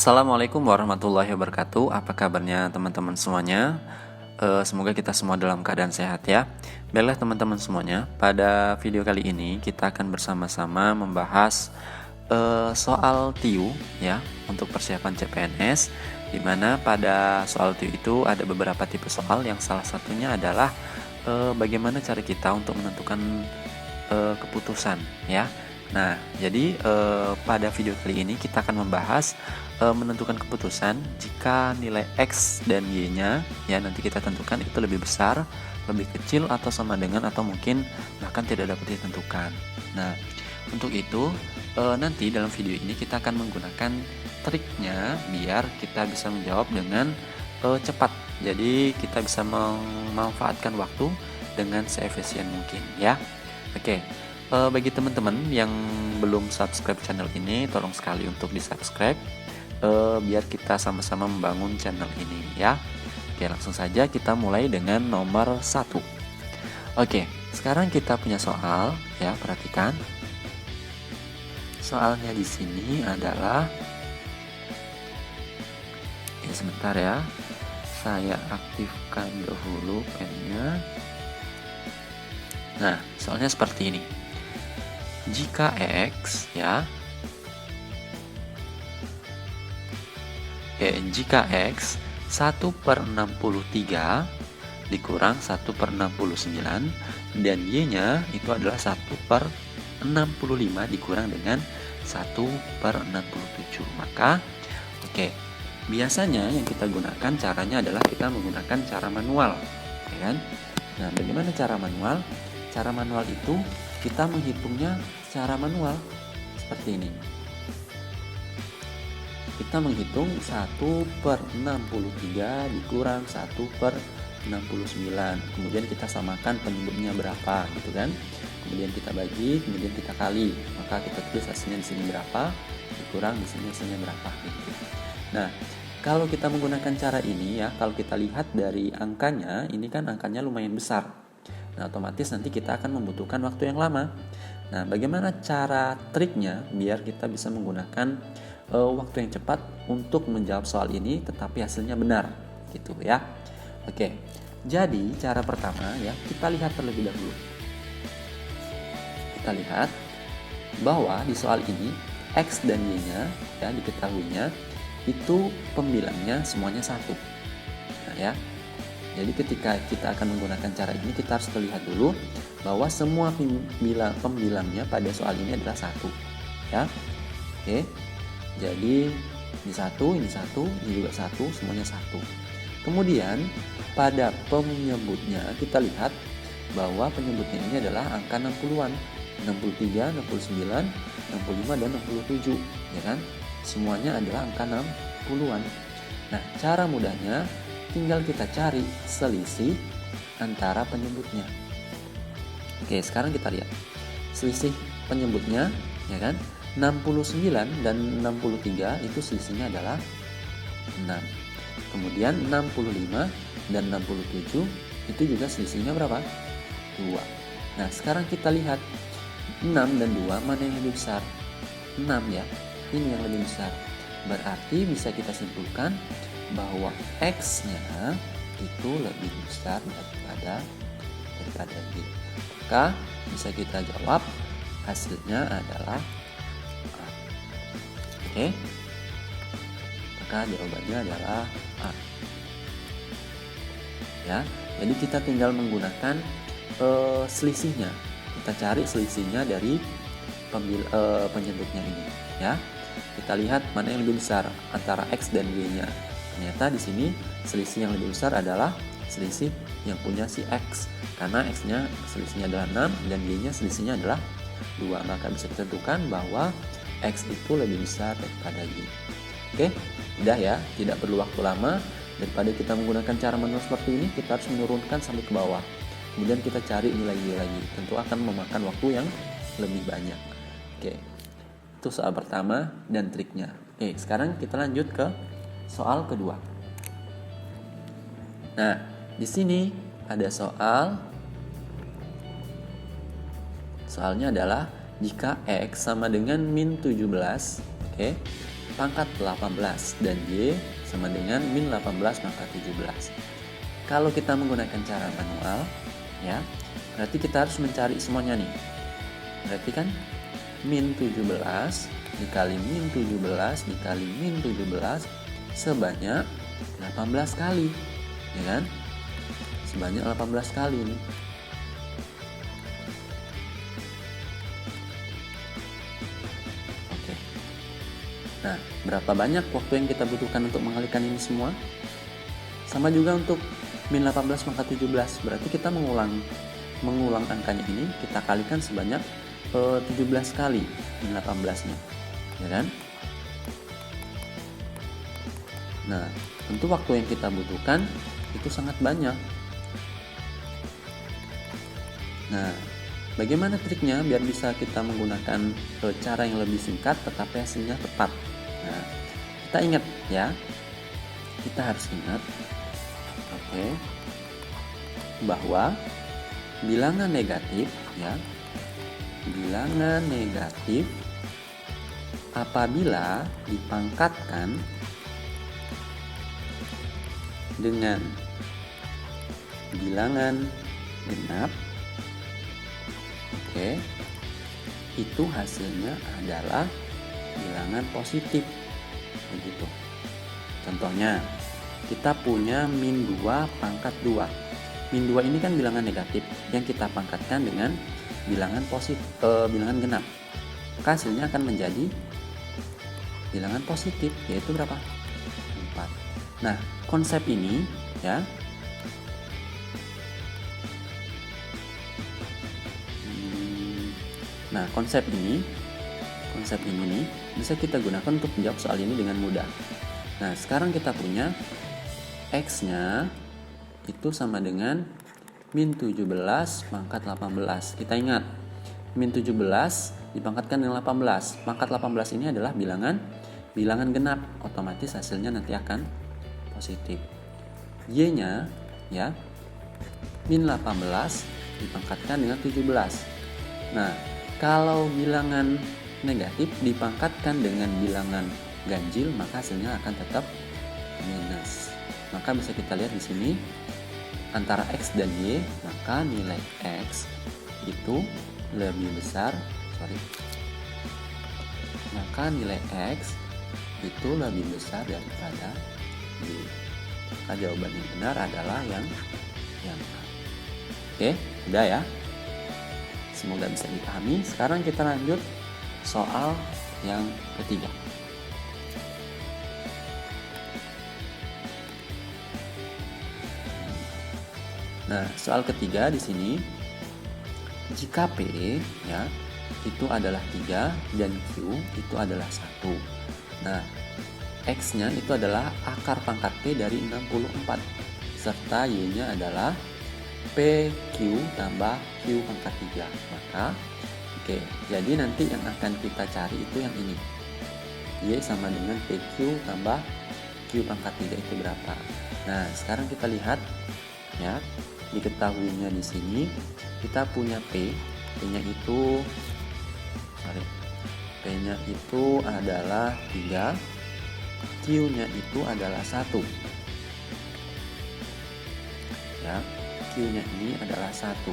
Assalamualaikum warahmatullahi wabarakatuh. Apa kabarnya teman-teman semuanya? Semoga kita semua dalam keadaan sehat ya. Baiklah teman-teman semuanya, pada video kali ini kita akan bersama-sama membahas soal TIU ya untuk persiapan CPNS, di mana pada soal TIU itu ada beberapa tipe soal yang salah satunya adalah bagaimana cara kita untuk menentukan keputusan ya. Nah, jadi pada video kali ini kita akan membahas menentukan keputusan jika nilai X dan Y-nya ya nanti kita tentukan itu lebih besar, lebih kecil, atau sama dengan, atau mungkin bahkan tidak dapat ditentukan. Nah, untuk itu nanti dalam video ini kita akan menggunakan triknya biar kita bisa menjawab dengan cepat. Jadi kita bisa memanfaatkan waktu dengan seefisien mungkin ya. Oke. Bagi teman-teman yang belum subscribe channel ini, tolong sekali untuk di-subscribe biar kita sama-sama membangun channel ini ya. Oke, langsung saja kita mulai dengan nomor 1. Oke, sekarang kita punya soal ya, perhatikan. Soalnya di sini adalah sebentar ya. Saya aktifkan dahulu pennya. Nah, soalnya seperti ini. Jika X ya, jika X 1/63 dikurang 1/69 dan Y-nya itu adalah 1/65 dikurang dengan 1/67, maka biasanya yang kita gunakan caranya adalah kita menggunakan cara manual ya kan. Nah, bagaimana cara manual? Cara manual itu kita menghitungnya secara manual seperti ini. Kita menghitung 1/63 dikurang 1/69. Kemudian kita samakan penyebutnya berapa gitu kan. Kemudian kita bagi, kemudian kita kali. Maka kita tulis hasilnya di sini berapa, dikurang di sini hasilnya berapa gitu. Nah, kalau kita menggunakan cara ini ya, kalau kita lihat dari angkanya, ini kan angkanya lumayan besar. Nah, otomatis nanti kita akan membutuhkan waktu yang lama. Nah, bagaimana cara triknya biar kita bisa menggunakan waktu yang cepat untuk menjawab soal ini tetapi hasilnya benar gitu ya. Oke. Jadi, cara pertama ya, kita lihat terlebih dahulu. Kita lihat bahwa di soal ini X dan Y-nya ya diketahuinya itu pembilangnya semuanya 1. Nah, ya. Jadi ketika kita akan menggunakan cara ini, kita harus melihat dulu bahwa semua pembilangnya pada soal ini adalah 1 ya. Oke. Jadi ini 1, ini 1, ini juga 1, semuanya 1. Kemudian pada penyebutnya kita lihat bahwa penyebutnya ini adalah angka 60-an. 63, 69, 65 dan 67 ya kan. Semuanya adalah angka 60-an. Nah, cara mudahnya tinggal kita cari selisih antara penyebutnya. Oke, sekarang kita lihat selisih penyebutnya ya kan. 69 dan 63 itu selisihnya adalah 6. Kemudian 65 dan 67 itu juga selisihnya berapa? 2. Nah, sekarang kita lihat 6 dan 2 mana yang lebih besar? 6 ya. Ini yang lebih besar. Berarti bisa kita simpulkan bahwa X-nya itu lebih besar daripada Y. Maka bisa kita jawab hasilnya adalah A. Oke. Maka jawabannya adalah A. Ya, jadi kita tinggal menggunakan selisihnya. Kita cari selisihnya dari penyebutnya ini ya. Kita lihat mana yang lebih besar antara X dan Y-nya. Ternyata di sini selisih yang lebih besar adalah selisih yang punya si X, karena X-nya selisihnya adalah 6 dan Y-nya selisihnya adalah 2. Maka bisa ditentukan bahwa X itu lebih besar daripada Y. Oke, udah ya, tidak perlu waktu lama. Daripada kita menggunakan cara manual seperti ini, kita harus menurunkan sampai ke bawah. Kemudian kita cari nilai Y lagi. Tentu akan memakan waktu yang lebih banyak. Oke, itu soal pertama dan triknya. Oke, sekarang kita lanjut ke soal kedua. Nah, di sini ada soalnya adalah jika X sama dengan min 17, pangkat 18 dan Y sama dengan min 18 pangkat 17. Kalau kita menggunakan cara manual, ya, berarti kita harus mencari semuanya nih. Berarti kan min 17 dikali min 17 dikali min 17 sebanyak 18 kali, ya kan? Sebanyak 18 kali nih. Oke. Nah, berapa banyak waktu yang kita butuhkan untuk mengalikan ini semua? Sama juga untuk min 18 pangkat 17. Berarti kita mengulang angkanya ini, kita kalikan sebanyak 17 kali min 18-nya. Ya kan? Nah, tentu waktu yang kita butuhkan itu sangat banyak. Nah, bagaimana triknya biar bisa kita menggunakan cara yang lebih singkat tetapi hasilnya tepat? Nah, kita ingat ya, kita harus ingat, bahwa bilangan negatif, ya, bilangan negatif apabila dipangkatkan dengan bilangan genap, itu hasilnya adalah bilangan positif, begitu. Contohnya, kita punya min 2 pangkat 2. Min 2 ini kan bilangan negatif yang kita pangkatkan dengan bilangan positif, bilangan genap. Maka hasilnya akan menjadi bilangan positif, yaitu berapa? 4. Nah, konsep ini, ya, konsep ini nih bisa kita gunakan untuk menjawab soal ini dengan mudah. Nah, sekarang kita punya X-nya itu sama dengan min 17 pangkat 18. Kita ingat, min 17 dipangkatkan dengan 18. Pangkat 18 ini adalah bilangan genap, otomatis hasilnya nanti akan positif. Y-nya, ya, min 18 dipangkatkan dengan 17. Nah, kalau bilangan negatif dipangkatkan dengan bilangan ganjil, maka hasilnya akan tetap minus. Maka bisa kita lihat di sini antara X dan Y, maka nilai X itu lebih besar, maka nilai X itu lebih besar daripada Y. Maka jawaban yang benar adalah yang A. Oke, udah ya. Semoga bisa dipahami. Sekarang kita lanjut soal yang ketiga. Nah, soal ketiga di sini, jika P, ya, itu adalah 3 dan Q itu adalah 1. Nah, X-nya itu adalah akar pangkat P dari 64 serta Y-nya adalah PQ tambah Q pangkat 3. Maka jadi nanti yang akan kita cari itu yang ini. Y sama dengan PQ tambah Q pangkat 3 itu berapa? Nah, sekarang kita lihat, ya, diketahuinya di sini kita punya P-nya itu adalah 3, Q-nya itu adalah 1. Ya, Q-nya ini adalah 1.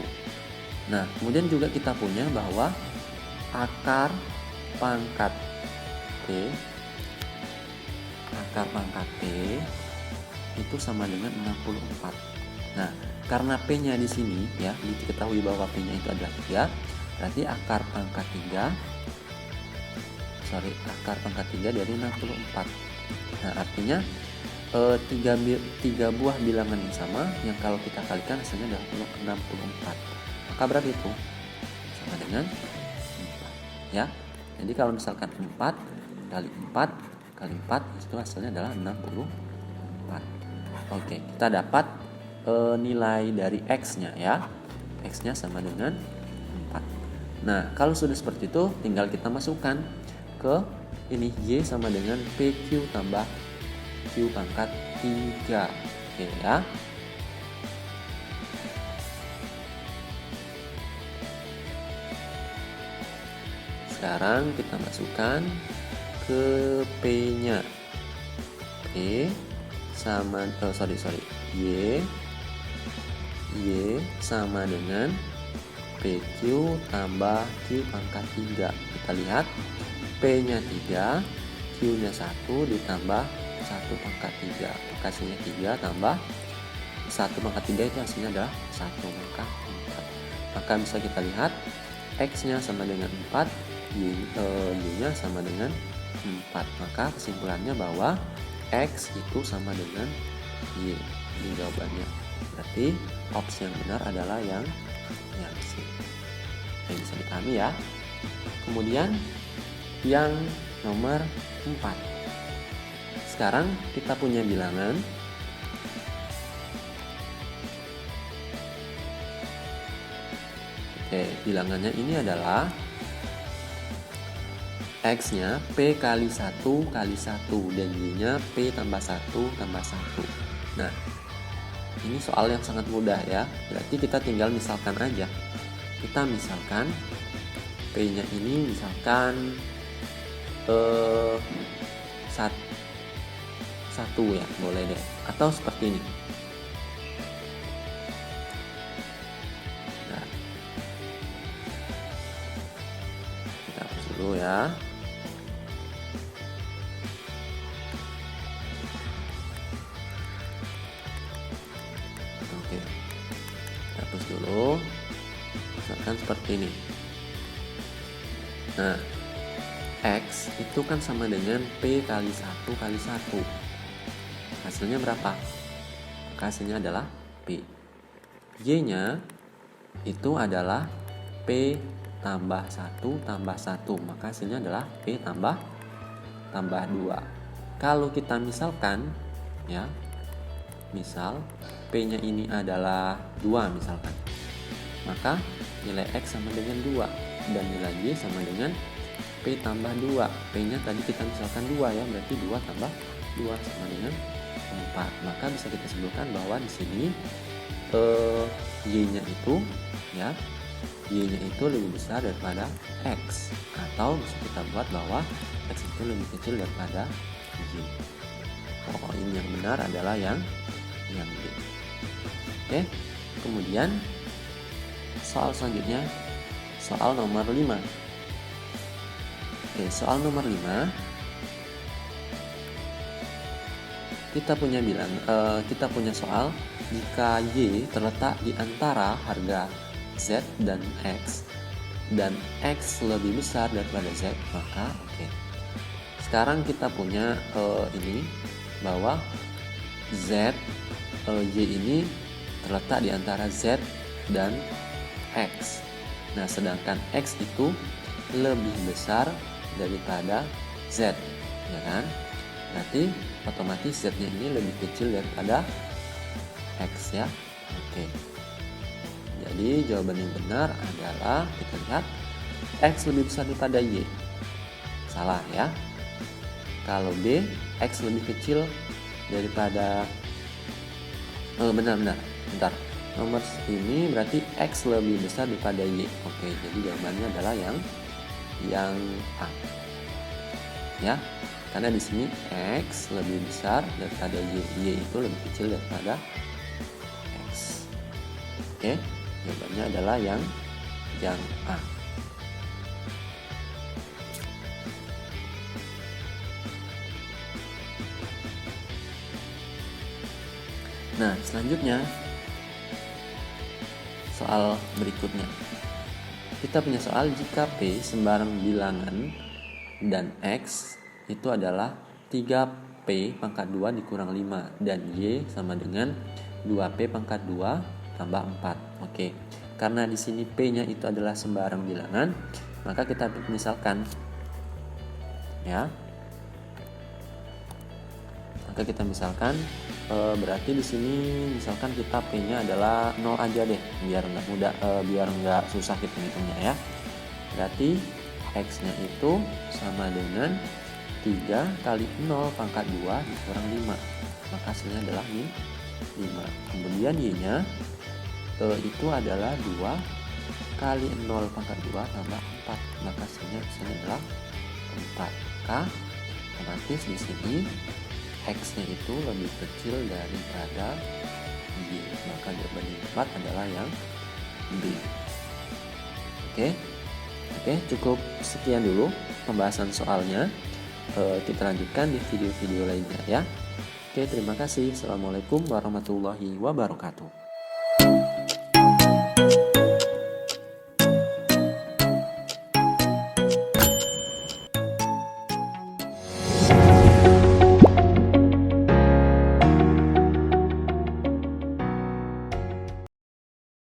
Nah, kemudian juga kita punya bahwa akar pangkat P itu sama dengan 64. Nah, karena P-nya di sini, ya, diketahui bahwa P-nya itu adalah 3, berarti akar pangkat 3 dari 64. Nah, artinya 3 buah bilangan yang sama yang kalau kita kalikan hasilnya adalah 64. Maka berapa itu? Sama dengan 4, ya. Jadi kalau misalkan 4 kali 4 kali 4 itu hasilnya adalah 64. Oke, kita dapat nilai dari X-nya, ya. X-nya sama dengan 4. Nah, kalau sudah seperti itu tinggal kita masukkan ke ini, Y sama dengan PQ tambah Q pangkat 3. Oke, ya. Sekarang kita masukkan ke P-nya. P sama Y sama dengan PQ tambah Q pangkat 3. Kita lihat P-nya 3, Q-nya 1 ditambah 1 pangkat 3. Maka hasilnya 3 tambah 1 pangkat 3 itu hasilnya adalah 1 maka 4. Maka bisa kita lihat X-nya sama dengan 4, Y-nya sama dengan 4. Maka kesimpulannya bahwa X itu sama dengan Y. Ini jawabannya. Berarti opsi yang benar adalah yang C. Yang bisa dipahami ya. Kemudian yang nomor 4. Sekarang kita punya bilangan bilangannya ini adalah X-nya P kali 1 kali 1 dan Y-nya P tambah 1 tambah 1. Nah, ini soal yang sangat mudah ya. Berarti kita tinggal misalkan aja. Kita misalkan P-nya ini misalkan 1 ya, boleh deh. Atau seperti ini. Nah, kita hapus dulu ya. Oke, kita hapus dulu. Misalkan seperti ini. Nah, X itu kan sama dengan P kali 1 kali 1. Hasilnya berapa? Maka hasilnya adalah P. Y-nya itu adalah P tambah 1 tambah 1. Maka hasilnya adalah P tambah 2. Kalau kita misalkan ya, misal P-nya ini adalah 2 misalkan. Maka nilai X sama dengan 2 dan nilai Y sama dengan P tambah 2. P-nya tadi kita misalkan 2 ya, berarti 2 tambah 2 sama dengan 4. Maka bisa kita simpulkan bahwa di sini Y-nya itu ya, Y-nya itu lebih besar daripada X, atau bisa kita buat bahwa X itu lebih kecil daripada Y. Ini yang benar adalah yang D. Oke. Kemudian soal selanjutnya, soal nomor 5. Oke, soal nomor 5. Kita punya soal jika Y terletak di antara harga Z dan X dan X lebih besar daripada Z, maka oke. Sekarang kita punya ini bahwa Y ini terletak di antara Z dan X. Nah, sedangkan X itu lebih besar daripada Z, ya kan? Berarti otomatis Z-nya ini lebih kecil daripada X ya. Oke. Jadi jawaban yang benar adalah kita lihat X lebih besar daripada Y. Salah ya. Kalau B, X lebih kecil daripada benar. Bentar. Nomor ini berarti X lebih besar daripada Y. Oke, jadi jawabannya adalah yang A. Ya. Karena di sini X lebih besar daripada Y. Y itu lebih kecil daripada X. Oke, jawabannya adalah yang A. Nah, selanjutnya soal berikutnya. Kita punya soal jika P sembarang bilangan dan X itu adalah 3P pangkat 2 dikurang 5 dan Y sama dengan 2P pangkat 2 tambah 4. Oke. Karena di sini P-nya itu adalah sembarang bilangan, maka kita misalkan ya. Maka kita misalkan berarti di sini misalkan kita P-nya adalah 0 aja deh, biar nggak susah kita hitungnya ya. Berarti X-nya itu sama dengan 3 kali 0 pangkat 2 dikurang 5. Maka hasilnya adalah 5. Kemudian Y-nya itu adalah 2 kali 0 pangkat 2 tambah 4. Maka hasilnya adalah 4. Maka Otomatis di sini X-nya itu lebih kecil daripada Y, maka jawaban yang tepat adalah yang B. Oke, cukup sekian dulu pembahasan soalnya. Kita lanjutkan di video-video lainnya ya. Oke, terima kasih. Assalamualaikum warahmatullahi wabarakatuh.